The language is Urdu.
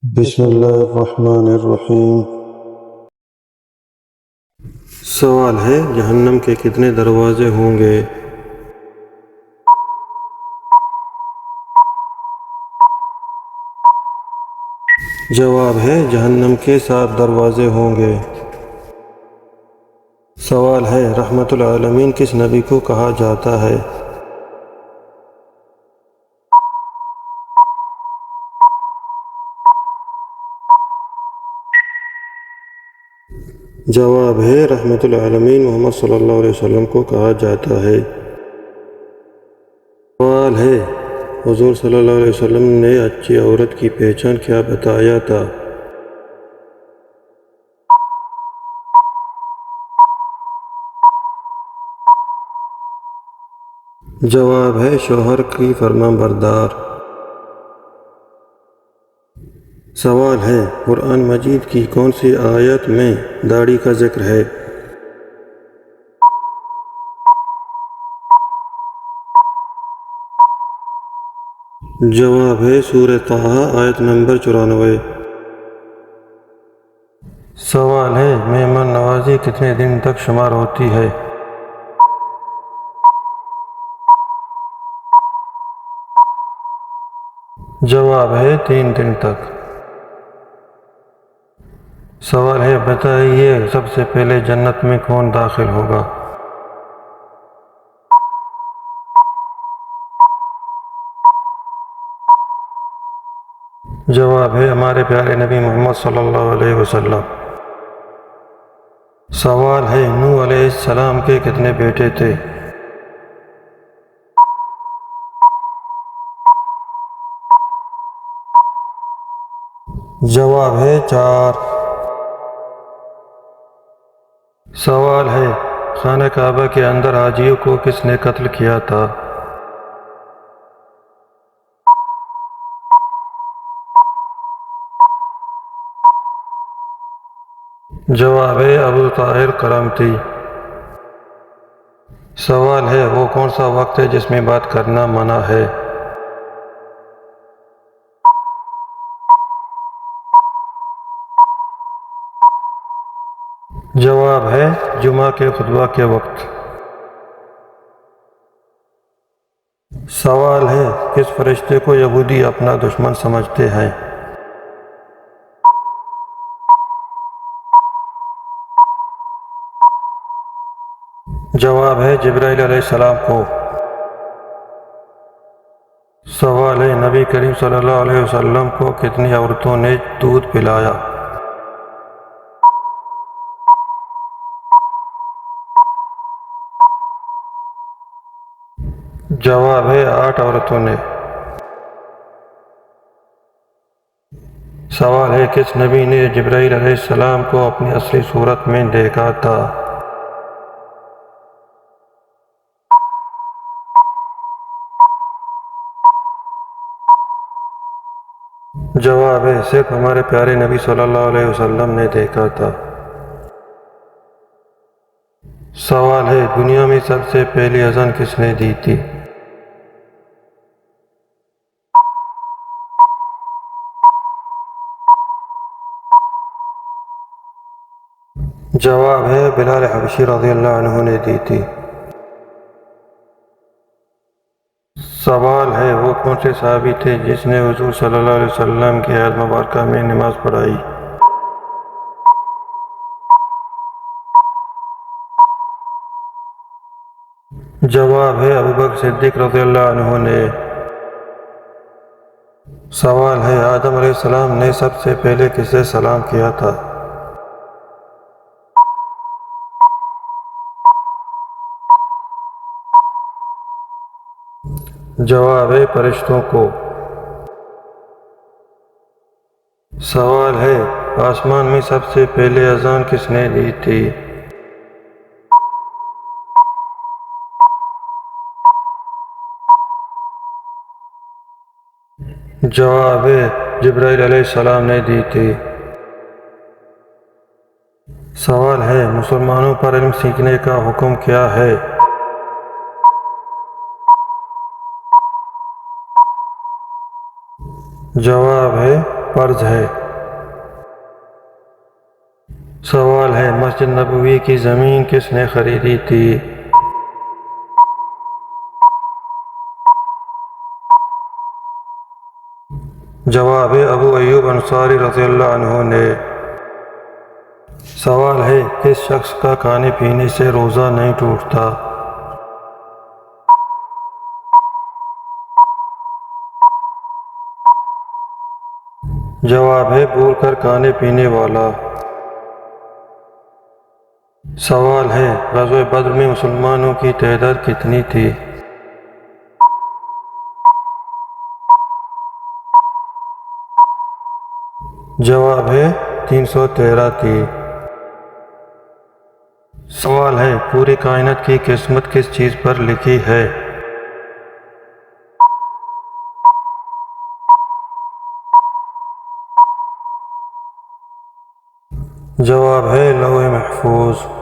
بسم اللہ الرحمن الرحیم۔ سوال ہے جہنم کے کتنے دروازے ہوں گے؟ جواب ہے جہنم کے 7 دروازے ہوں گے۔ سوال ہے رحمت العالمین کس نبی کو کہا جاتا ہے؟ جواب ہے رحمت العالمین محمد صلی اللہ علیہ وسلم کو کہا جاتا ہے۔ سوال ہے حضور صلی اللہ علیہ وسلم نے اچھی عورت کی پہچان کیا بتایا تھا؟ جواب ہے شوہر کی فرمان بردار۔ سوال ہے قرآن مجید کی کون سی آیت میں داڑھی کا ذکر ہے؟ جواب ہے سورہ طٰہٰ آیت نمبر 94۔ سوال ہے مہمان نوازی کتنے دن تک شمار ہوتی ہے؟ جواب ہے 3 دن تک۔ سوال ہے بتائیے سب سے پہلے جنت میں کون داخل ہوگا؟ جواب ہے ہمارے پیارے نبی محمد صلی اللہ علیہ وسلم۔ سوال ہے نوح علیہ السلام کے کتنے بیٹے تھے؟ جواب ہے 4۔ سوال ہے خانہ کعبہ کے اندر حاجیوں کو کس نے قتل کیا تھا؟ جواب ہے ابو طاہر کرامتی۔ سوال ہے وہ کون سا وقت ہے جس میں بات کرنا منع ہے؟ جواب ہے جمعہ کے خطبہ کے وقت۔ سوال ہے کس فرشتے کو یہودی اپنا دشمن سمجھتے ہیں؟ جواب ہے جبرائیل علیہ السلام کو۔ سوال ہے نبی کریم صلی اللہ علیہ وسلم کو کتنی عورتوں نے دودھ پلایا؟ جواب ہے 8 عورتوں نے۔ سوال ہے کس نبی نے جبرائیل علیہ السلام کو اپنی اصلی صورت میں دیکھا تھا؟ جواب ہے صرف ہمارے پیارے نبی صلی اللہ علیہ وسلم نے دیکھا تھا۔ سوال ہے دنیا میں سب سے پہلی اذان کس نے دی تھی؟ جواب ہے بلال حبشی رضی اللہ عنہ نے دی تھی۔ سوال ہے وہ کون سے صحابی تھے جس نے حضور صلی اللہ علیہ وسلم کی حیات مبارکہ میں نماز پڑھائی؟ جواب ہے ابوبکر صدیق رضی اللہ عنہ نے۔ سوال ہے آدم علیہ السلام نے سب سے پہلے کسے سلام کیا تھا؟ جواب ہے فرشتوں کو۔ سوال ہے آسمان میں سب سے پہلے اذان کس نے دی تھی؟ جواب ہے جبرائیل علیہ السلام نے دی تھی۔ سوال ہے مسلمانوں پر علم سیکھنے کا حکم کیا ہے؟ جواب ہے فرض ہے؟ سوال ہے، مسجد نبوی کی زمین کس نے خریدی تھی؟ جواب ہے ابو ایوب انصاری رضی اللہ عنہ نے۔ سوال ہے، کس شخص کا کھانے پینے سے روزہ نہیں ٹوٹتا؟ جواب ہے بھول کر کھانے پینے والا۔ سوال ہے، غزوہ بدر میں مسلمانوں کی تعداد کتنی تھی؟ جواب ہے 313 تھی۔ سوال ہے، پوری کائنات کی قسمت کس چیز پر لکھی ہے؟ جواب ہے لوح محفوظ۔